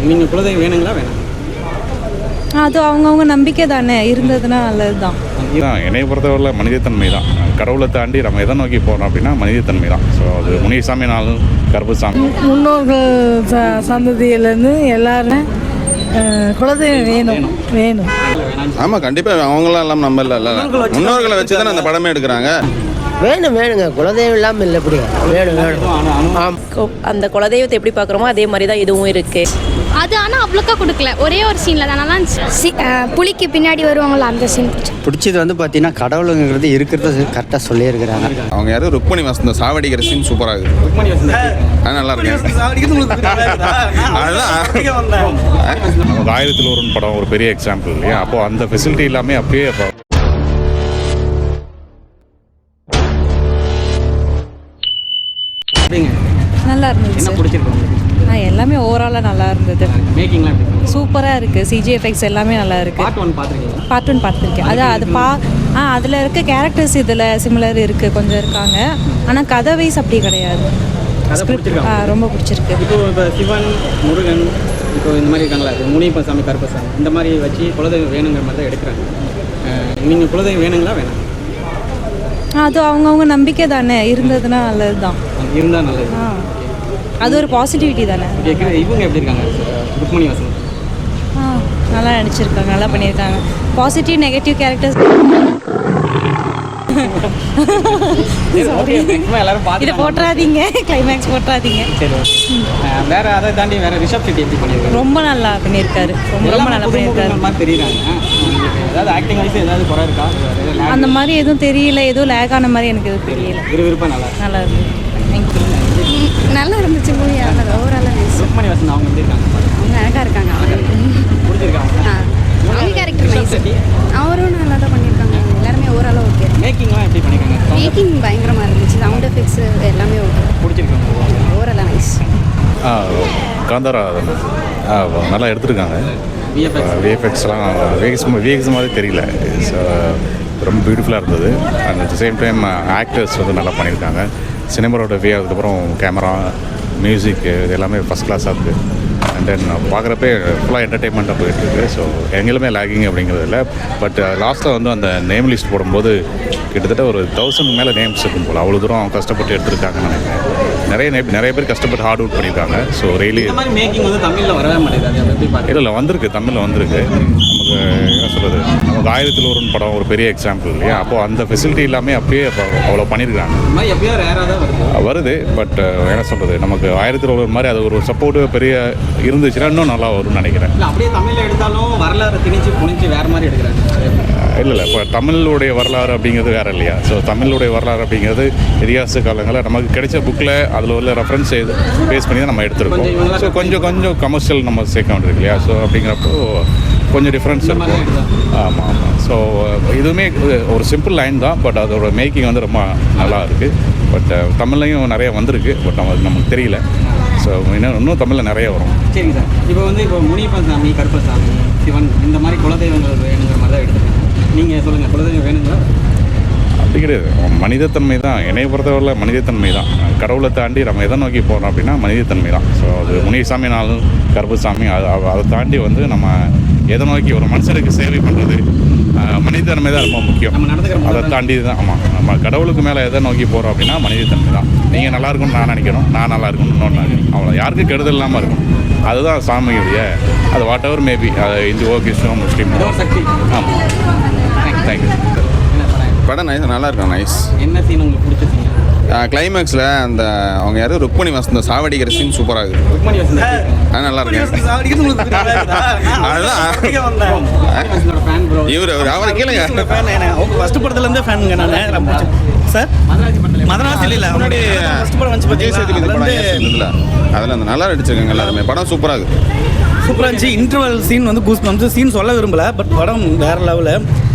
நீங்கள் குலதெய்வம் வேணுங்களா வேணாம்? அது அவங்கவுங்க நம்பிக்கை தானே, இருந்ததுன்னா நல்லது தான். என்னை பொறுத்தவரை மனிதத்தன்மை தான். கடவுளை தாண்டி நம்ம எதை நோக்கி போகிறோம் அப்படின்னா மனிதத்தன்மை தான். ஸோ அது முனிசாமினாலும் கருப்புசாமி முன்னோர்கள் சந்ததியிலேருந்து எல்லாரும் குலதெய்வம் வேணும் வேணும். ஆமாம், கண்டிப்பாக அவங்களாம் எல்லாம் நம்ம இல்லை முன்னோர்களை வச்சு தானே அந்த படமே எடுக்கிறாங்க. வேணுங்க, குலதெய்வம் இல்லாமல் இல்லை, எப்படி வேணும். அந்த குலதெய்வத்தை எப்படி பார்க்குறோமோ அதே மாதிரி தான் இதுவும் இருக்குது. அது ஆனால் அவ்வளோக்கா கொடுக்கல, ஒரே ஒரு சீனில் தான் நல்லா இருந்துச்சு. புலிக்கு பின்னாடி வருவாங்களா அந்த சீன் பிடிச்சது வந்து பார்த்தீங்கன்னா கடவுளுங்கிறது இருக்கிறத கரெக்டாக சொல்லியிருக்கிறாங்க. அவங்க யாரும் ருக்மணி வசந்தம் சாவடிக்கிற சீன் சூப்பராக இருக்குது. ருக்மணி வசந்தம் நல்லா இருக்கு. அதுதான் நமக்கு 1001 படம் ஒரு பெரிய எக்ஸாம்பிள் இல்லையா. அப்போது அந்த ஃபெசிலிட்டி எல்லாமே அப்பயே நல்லா இருந்துச்சு. என்ன பிடிச்சிருக்கு? எல்லாமே ஓவராலாக நல்லா இருந்தது. மேக்கிங்லாம் எப்படி? சூப்பராக இருக்குது. சிஜி எஃபெக்ட்ஸ் எல்லாமே நல்லா இருக்குது. பார்ட் 1 பார்த்துருக்கீங்களா? பார்ட் 1 பார்த்துருக்கேன். அதில் இருக்க கேரக்டர்ஸ் இதில் சிமிலர் இருக்குது, கொஞ்சம் இருக்காங்க. ஆனால் கதை வைஸ் அப்படி கிடையாது. ரொம்ப பிடிச்சிருக்கு. இப்போ சிவன், முருகன், இப்போ இந்த மாதிரி இருக்காங்களா, முனியப்பசாமி, கருப்பசாமி, இந்த மாதிரி வச்சு குலதெய்வம் வேணுங்கிற மாதிரி தான் எடுக்கிறாங்க. நீங்கள் குலதெய்வம் வேணுங்களா வேணாம்? அது அவங்கவுங்க நம்பிக்கை தானே, இருந்ததுன்னா நல்லது தான். இருந்தால் நல்லது. அது ஒரு பாசிட்டிவிட்டி தானே. இவங்க எப்படி இருக்காங்க? ருக்மணி வசந்தம் நல்லா நடிச்சிருக்காங்க, நல்லா பண்ணியிருக்காங்க. பாசிட்டிவ் நெகட்டிவ் கேரக்டர்ஸ் இதை போட்டுறாதீங்க, கிளைமேக்ஸ் போட்டுறாதீங்க. வேற அதை தாண்டி வேற ரிஷப் ஷெட்டி எப்படி பண்ணியிருக்காரு? ரொம்ப நல்லா பண்ணியிருக்காரு. ரொம்ப நல்லா பண்ணியிருக்காரு. தெரியுறாங்க. ஏதாவது ஆக்டிங் வைஸ் ஏதாவது குறை இருக்கா? அந்த மாதிரி எதுவும் தெரியல. எதுவும் லேக் ஆன மாதிரி எனக்கு எதுவும் தெரியல. விறுவிறுப்பாக நல்லா இருக்கு. தேங்க்யூ. நல்லா இருந்துச்சு மூவி. ஓவராலாக ருக்மணி வசந்தம் அவங்க எப்படி இருக்காங்க? அவங்க அழகாக இருக்காங்க. பிடிச்சிருக்காங்க. அவங்க கேரக்டர் நைஸ். அவரும் நல்லா தான் பண்ணியிருக்காங்க. எல்லாருமே ஓவராலாக ஓகே. மேக்கிங்லாம் எப்படி பண்ணியிருக்காங்க? மேக்கிங் பயங்கரமாக இருந்துச்சு. சவுண்ட் எஃபெக்ட்ஸ் எல்லாமே ஓகே. பிடிச்சிருக்காங்க. ஓவராலாக நைஸ். காந்தாரா நல்லா எடுத்துருக்காங்க. விஎஃப்எக்ஸ்லாம் விஎக்ஸ் மாதிரி தெரியல. ரொம்ப பியூட்டிஃபுல்லாக இருந்தது. And at the same time actors வந்து நல்லா பண்ணியிருக்காங்க. சினிமாவோடஃபி, அதுக்கப்புறம் கேமரா, மியூசிக், இது எல்லாமே ஃபஸ்ட் கிளாஸாக இருக்குது. அண்ட் தென் பார்க்குறப்பே ஃபுல்லாக என்டர்டெயின்மெண்ட்டாக போயிட்டுருக்கு. ஸோ எங்களுமே லேகிங் அப்படிங்கிறது இல்லை. பட் லாஸ்ட்டில் வந்து அந்த நேம் லிஸ்ட் போடும்போது கிட்டத்தட்ட ஒரு 1000 மேலே நேம்ஸ் இருக்கும் போல். அவ்வளோ தூரம் கஷ்டப்பட்டு எடுத்துருக்காங்கன்னு நினைக்கிறேன். நிறைய பேர் கஷ்டப்பட்டு ஹார்ட் ஒர்க் பண்ணியிருக்காங்க. ஸோ ரியலி மேக்கிங் வந்து தமிழில் வரவே மாட்டேங்குது. இல்லை வந்திருக்கு, தமிழில் வந்திருக்கு. நமக்கு என்ன சொல்கிறது, நமக்கு 1001 படம் ஒரு பெரிய எக்ஸாம்பிள் இல்லையா. அப்போது அந்த ஃபெசிலிட்டி எல்லாமே அப்பயே அவ்வளோ பண்ணியிருக்காங்க. வருது. பட் என்ன சொல்கிறது, நமக்கு 1001 மாதிரி அது ஒரு சப்போர்ட்டிவ் பெரிய இருந்துச்சுன்னா இன்னும் நல்லா வரும்னு நினைக்கிறேன். அப்படியே தமிழில் எடுத்தாலும் வரலாறு திணிச்சு புனிச்சு வேறு மாதிரி எடுக்கிறாங்க. இல்லை இப்போ தமிழுடைய வரலாறு அப்படிங்கிறது வேறு இல்லையா. ஸோ தமிழுடைய வரலாறு அப்படிங்கிறது இதிகாச காலங்களில் நமக்கு கிடைச்ச புக்கில் அதில் உள்ள ரெஃபரன்ஸ் பேஸ் பண்ணி தான் நம்ம எடுத்துருக்கோம். ஸோ கொஞ்சம் கமர்ஷியல் நம்ம சேர்க்க வேண்டியிருக்கு இல்லையா. ஸோ அப்படிங்கிறப்போ கொஞ்சம் டிஃப்ரென்ஸ் இருக்கும். ஆமாம். ஸோ இதுவுமே ஒரு சிம்பிள் லைன் தான். பட் அதோட மேக்கிங் வந்து ரொம்ப நல்லா இருக்குது. பட் தமிழ்லையும் நிறைய வந்திருக்கு. பட் நமக்கு தெரியல. ஸோ இன்னும் தமிழில் நிறைய வரும். சரிங்க சார். இப்போ முனியப்பசாமி, கருப்பசாமி, சிவன், இந்த மாதிரி குலதெய்வங்கள் வேணுங்கிற மாதிரி தான் எடுத்துருக்கேன். நீங்கள் சொல்லுங்கள், குலதெய்வம் வேணுங்களா? அப்படி கிடையாது. மனிதத்தன்மை தான். என்னை பொறுத்தவரை மனிதத்தன்மை தான். கடவுளை தாண்டி நம்ம எதை நோக்கி போகிறோம் அப்படின்னா மனிதத்தன்மை தான். ஸோ அது முனிசாமினாலும் கருப்புசாமி, அதை தாண்டி வந்து நம்ம எதை நோக்கி ஒரு மனுஷனுக்கு சேவை பண்ணுறது, மனிதத்தன்மை தான் ரொம்ப முக்கியம். அதை தாண்டி தான். ஆமாம், நம்ம கடவுளுக்கு மேலே எதை நோக்கி போகிறோம் அப்படின்னா மனிதத்தன்மை தான். நீங்கள் நல்லா இருக்கணும்னு நான் நினைக்கணும், நான் நல்லா இருக்கணும்னு இன்னொன்று நினைக்கணும். அவ்வளோ யாருக்கும் கெடுதல் இல்லாமல் இருக்கும். அதுதான் சாமியுடைய அது வாட் எவர் மேபி. அது இந்துவோ, கிறிஸ்டினோ, முஸ்லீம். ஆமாம். தேங்க்யூ. படம் நைஸ், நல்லா இருக்கும். நைஸ். என்ன சீன் உங்களுக்கு பிடிச்ச? கிளைமேக்ஸில் அந்த அவங்க யாரும் ருக்மணி வசந்தம் சாவடிக்கிற சீன் சூப்பராக இருக்குது. ருக்மணி வசந்தம் நல்லா இருக்கு. இவர் அவரை கேளுங்க. ஃபர்ஸ்ட் படத்துலேருந்தே ஃபேனுங்க நான். சார் மதராசி இல்லை, அவனுடைய ஃபர்ஸ்ட் படம் வந்து அதில் அந்த நல்லா நடிச்சிருக்காங்க எல்லாருமே. படம் சூப்பராக இருக்குது. சூப்பராக இருந்துச்சு. இன்டர்வல் சீன் வந்து கூஸ் வந்து சீன் சொல்ல விரும்பல. பட் படம் வேறு லெவலில்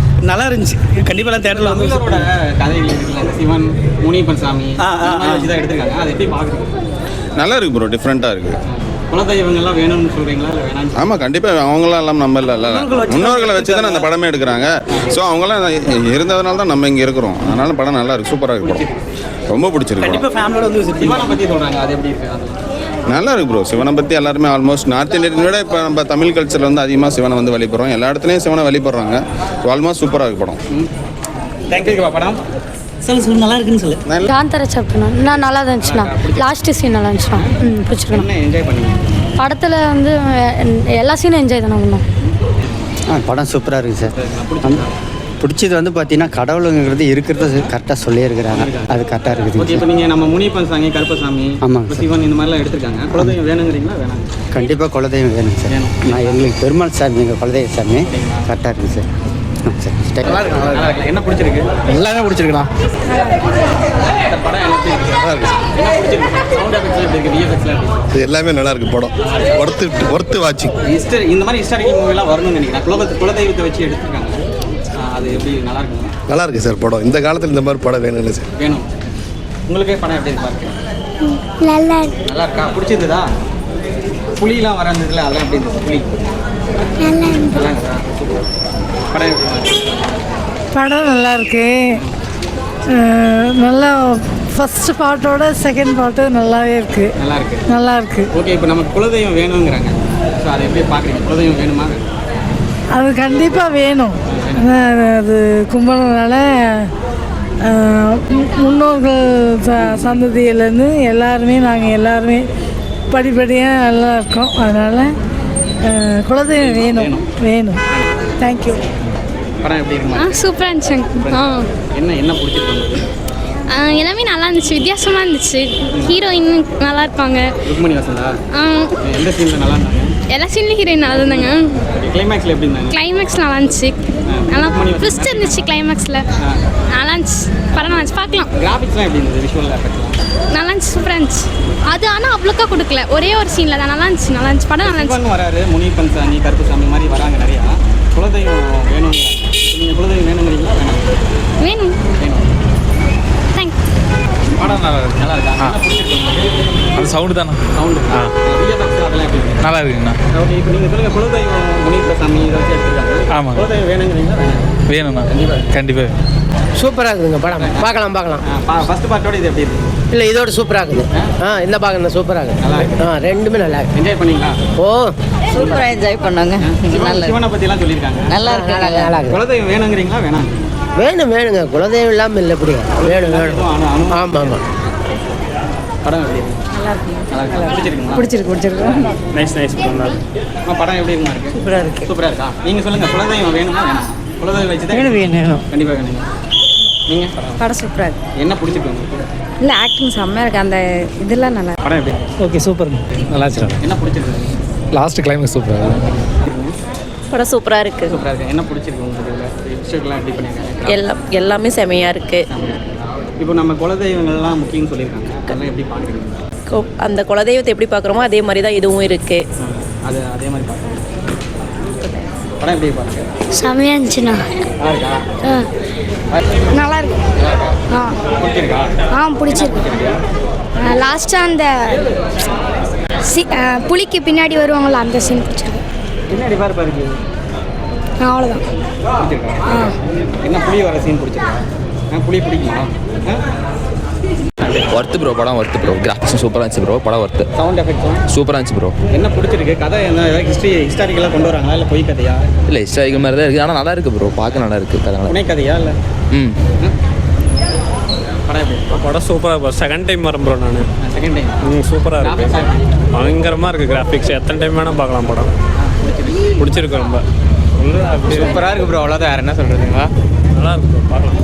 நல்லா இருந்துச்சு. கண்டிப்பாக தேட்டரில் வந்து கதைகள் இருக்குல்ல, சிவன், முனியப்பசாமி வச்சு தான் எடுத்துருக்காங்க. அதை எப்படி பார்க்குறீங்க? நல்லா இருக்குது ப்ரோ, டிஃப்ரெண்ட்டாக இருக்குது. குலதெய்வங்கள்லாம் வேணும்னு சொல்கிறீங்களா இல்லை வேணாம்? ஆமாம், கண்டிப்பாக அவங்களாம் எல்லாம் நம்ம இல்லை முன்னோர்களை வச்சு தானே அந்த படமே எடுக்கிறாங்க. ஸோ அவங்களாம் இருந்ததுனால தான் நம்ம இங்கே இருக்கிறோம். அதனால படம் நல்லா இருக்குது, சூப்பராக இருக்குது. ரொம்ப பிடிச்சிருக்கு. கண்டிப்பாக ஃபேமிலியோட வந்து சிவனை பற்றி சொல்கிறாங்க, அது எப்படி இருக்குது? நல்லா இருக்கு ப்ரோ. சிவனை பற்றி எல்லாருமே ஆல்மோஸ்ட் நார்த் இந்தியன் விட இப்போ நம்ம தமிழ் கல்ச்சரில் வந்து அதிகமாக சிவனை வந்து வழிபடுறோம். எல்லா இடத்துலையும் சிவனை வழிபடுறாங்க. ஆல்மோஸ்ட் சூப்பராக இருக்கு படம். தேங்க்யூ படம் சொல்லு நல்லா இருக்குன்னு சொல்லு. காந்தார சாப்பிட்டேண்ணா இன்னும் நல்லா தான் இருந்துச்சுண்ணா. லாஸ்ட்டு சீன் நல்லா இருந்துச்சுண்ணா. பிடிச்சிருக்கணும். என்ன என்ஜாய் பண்ணீங்க படத்தில் வந்து எல்லா சீனும் என்ஜாய் தானே பண்ணோம். படம் சூப்பராக இருக்குது சார். பிடிச்சது வந்து பார்த்தீங்கன்னா கடவுளுங்கிறது இருக்கிறத கரெக்டாக சொல்லியிருக்கிறாங்க. அது கரெக்டாக ஓகே. இருக்குது. இப்போ நீங்கள் நம்ம முனியப்பன் சாமி, கருப்பசாமி, ஆமாங்க. சிவன் இந்த மாதிரிலாம் எடுத்திருக்காங்க. குலதெய்வம் வேணுங்கிறீங்களா வேணாம்? கண்டிப்பாக குலதெய்வம் வேணும் சார். நான் எங்களுக்கு பெருமாள் சாமி, எங்கள் குலதெய்வ சாமி கரெக்டாக இருக்குது சார். சரி நல்லா இருக்கு. என்ன பிடிச்சிருக்கு? எல்லாமே பிடிச்சிருக்கலாம். இந்த படம் எனக்கு என்ன பிடிச்சிருக்கு? சவுண்ட் எஃபெக்ட்ஸ்லாம் எப்படி இருக்குது? விஎஃப்எக்ஸ்லாம் எப்படி இருக்கு? இது எல்லாமே நல்லா இருக்கு படம். ஒர்த்து வாட்சிங். இந்த மாதிரி ஹிஸ்டாரிக்கல் மூவிலாம் வரணும்னு நினைக்கிறேன். குலதெய்வத்தை வச்சு எடுத்திருக்காங்க. அது எப்படி நல்லா இருக்குங்களா? நல்லா இருக்கு சார் படம். இந்த காலத்தில் இந்த மாதிரி படம் வேணும் இல்லை சார்? வேணும். உங்களுக்கே படம் எப்படி இருக்கு? நல்லா நல்லா இருக்கா? பிடிச்சிருந்ததா? புலிலாம் வரந்ததுல அதெல்லாம் எப்படி இருந்துச்சு? புலி நல்லா இருக்கா? படம் எப்படி இருக்கு? படம் நல்லா இருக்கு. நல்லா ஃபஸ்ட்டு பார்ட்டோட செகண்ட் பார்ட்டு நல்லாவே இருக்குது. நல்லா இருக்கு. நல்லா இருக்குது. ஓகே. இப்போ நமக்கு குலதெய்வம் வேணுங்கிறாங்க. ஸோ அதை எப்படி பார்க்குறீங்க? குலதெய்வம் வேணுமா? அது கண்டிப்பாக வேணும். அது கும்பிட்றதுனால முன்னோர்கள் சந்ததியிலேருந்து எல்லாருமே நாங்கள் எல்லாருமே படிப்படியாக நல்லா இருக்கோம். அதனால் குலதெய்வம் வேணும் வேணும். தேங்க்யூ. படம் எப்படி இருக்குமா? சூப்பராக இருந்துச்சுங்க. என்ன பிடிச்சிருக்கு? எல்லாமே நல்லா இருந்துச்சு. வித்தியாசமாக இருந்துச்சு. ஹீரோயின் நல்லா இருப்பாங்க. ருக்மணி வசந்தா எந்த சீனில் நல்லா இருந்தாங்க? எல்லா சீன்லையும் ஹீரோயின் நல்லா இருந்தாங்க. கிளைமேக்ஸில் எப்படி இருந்தாங்க? கிளைமேக்ஸ் நல்லா இருந்துச்சு. நல்லா ட்விஸ்ட் இருந்துச்சு கிளைமேக்ஸில். நல்லா இருந்துச்சு. படம் நல்லா இருந்துச்சு. பார்க்கலாம். கிராஃபிக்ஸ்லாம் எப்படி இருந்தது? விஷுவல் எஃபெக்ட்லாம் நல்லா இருந்துச்சு. சூப்பராக இருந்துச்சு. அது ஆனால் அவ்வளோக்கா கொடுக்கல. ஒரே ஒரு சீனில் தான் நல்லா இருந்துச்சு. நல்லா இருந்துச்சு. படம் நல்லா இருந்துச்சு. சிவன் வராரு, முனியப்பன் சாமி, கருப்பசாமி மாதிரி வராங்க நிறையா. குலதெய்வம் வேணும். நீங்கள் குலதெய்வம் வேணுங்கிறீங்களா வேணாம்? வேணும். வேணும். தேங்க்ஸ். படம் நல்லா இருக்கு. நல்லா இருக்கா? என்ன பிடிச்சிருக்கு? அது சவுண்டு தானே. சவுண்டு விஎஃப்எக்ஸ் அதெல்லாம் எப்படி இருக்கு? நல்லா இருக்குங்கண்ணா. ஓகே. இப்போ நீங்கள் சொல்லுங்கள். குலதெய்வம் முனியப்பன் சாமி இதை வச்சு எடுத்துருக்காங்க. ஆமாம். குலதெய்வம் வேணுங்கிறீங்களா வேணாம்? வேணும்ண்ணா. கண்டிப்பாக சூப்பராக இருக்குதுங்க படம். பார்க்கலாம். ஃபர்ஸ்ட் பார்ட்டோட இது எப்படி இருக்கு? இல்லை இதோட சூப்பராக இருக்குது. இந்த பார்க்கணும் சூப்பராக இருக்குது. ரெண்டுமே நல்லா இருக்கு. என்ஜாய் பண்ணீங்களா? ஓ சூப்பராக என்ஜாய் பண்ணாங்க. சிவனை பற்றிலாம் சொல்லியிருக்காங்க. நல்லா இருக்கு. நல்லா இருக்கு. குலதெய்வம் வேணுங்கிறீங்களா வேணாம்? வேணுங்க. குலதெய்வம் இல்லாமல் இல்லை எப்படி வேணும். ஆமாம். படம் எப்படி இருக்கு? நல்லா இருக்கு. பிடிச்சிருக்குங்களா? நைஸ் படம் எப்படி இருக்குமா இருக்கு? சூப்பராக இருக்கா? நீங்கள் சொல்லுங்கள். குலதெய்வம் வேணுமா வேணாம்? குலதெய்வம் வச்சு தான் வேணும். கண்டிப்பாக வேணுங்க. நீங்கள் படம் சூப்பராக இருக்கு. என்ன பிடிச்சிருக்கு உங்களுக்கு? இல்லை ஆக்டிங் செம்மையாக இருக்குது. அந்த இதெல்லாம் நல்லா படம் எப்படி இருக்கு? ஓகே சூப்பருங்க. நல்லா இருந்துச்சு. என்ன பிடிச்சிருக்கு? லாஸ்ட் கிளைமேக்ஸ் சூப்பராக படம் சூப்பராக இருக்குது. சூப்பராக இருக்குது. என்ன பிடிச்சிருக்கு உங்களுக்கு? விஷயங்கள்லாம் எப்படி பண்ணியிருக்காங்க? எல்லாமே செமையாக இருக்குது. இப்போ நம்ம குலதெய்வங்கள்லாம் முக்கியம்னு சொல்லியிருக்காங்க. அதெல்லாம் எப்படி பார்க்குறீங்க? அந்த குலதெய்வத்தை எப்படி பார்க்குறோமோ அதே மாதிரி தான் இதுவும் இருக்குது. அது அதே மாதிரி பார்க்குறேன். படம் எப்படி பாருங்க? செம்மையாக இருந்துச்சுண்ணா. நல்லா இருக்கா? நல்லா இருக்கு. பிடிச்சிருக்கா? பிடிச்சிருக்கு. லாஸ்ட்டாக அந்த புலிக்கு பின்னாடி வருவாங்களா அந்த சீன் பிடிச்சிருக்கு. பின்னாடி பாருக்கு அவ்வளோதான். பிடிச்சிருக்கா? என்ன புளி வர சீன் பிடிச்சிருக்கா? புளி பிடிக்குமா? Worth bro. படம் ஒர்த்து ப்ரோ. கிராஃபிக்ஸும் சூப்பராக இருந்துச்சு ப்ரோ. படம் ஒர்த்து. சவுண்ட் எஃபெக்ட்லாம் சூப்பராக இருந்துச்சு ப்ரோ. என்ன பிடிச்சிருக்கு? கதை என்ன ஹிஸ்டாரிக்கலாக கொண்டு வராங்களா இல்லை பொய் கதையா? இல்லை ஹிஸ்டாரிக்கல் மாதிரி தான் இருக்குது. ஆனால் நல்லா இருக்குது ப்ரோ. பார்க்க நல்லா இருக்குது கதை. புனை கதையா இல்லை? படம் எப்படி? படம் சூப்பராக ப்ரோ. செகண்ட் டைம் வரேன் ப்ரோ நான். Second time. சூப்பராக இருக்குது. பயங்கரமாக இருக்குது கிராஃபிக்ஸ். எத்தனை டைம் வேணால் பார்க்கலாம் படம். பிடிச்சிருக்கு ரொம்ப. சூப்பராக இருக்குது ப்ரோ. அவ்வளோதான். வேறு என்ன சொல்கிறதுங்களா? நல்லா இருக்கு ப்ரோ. பார்க்கலாம்.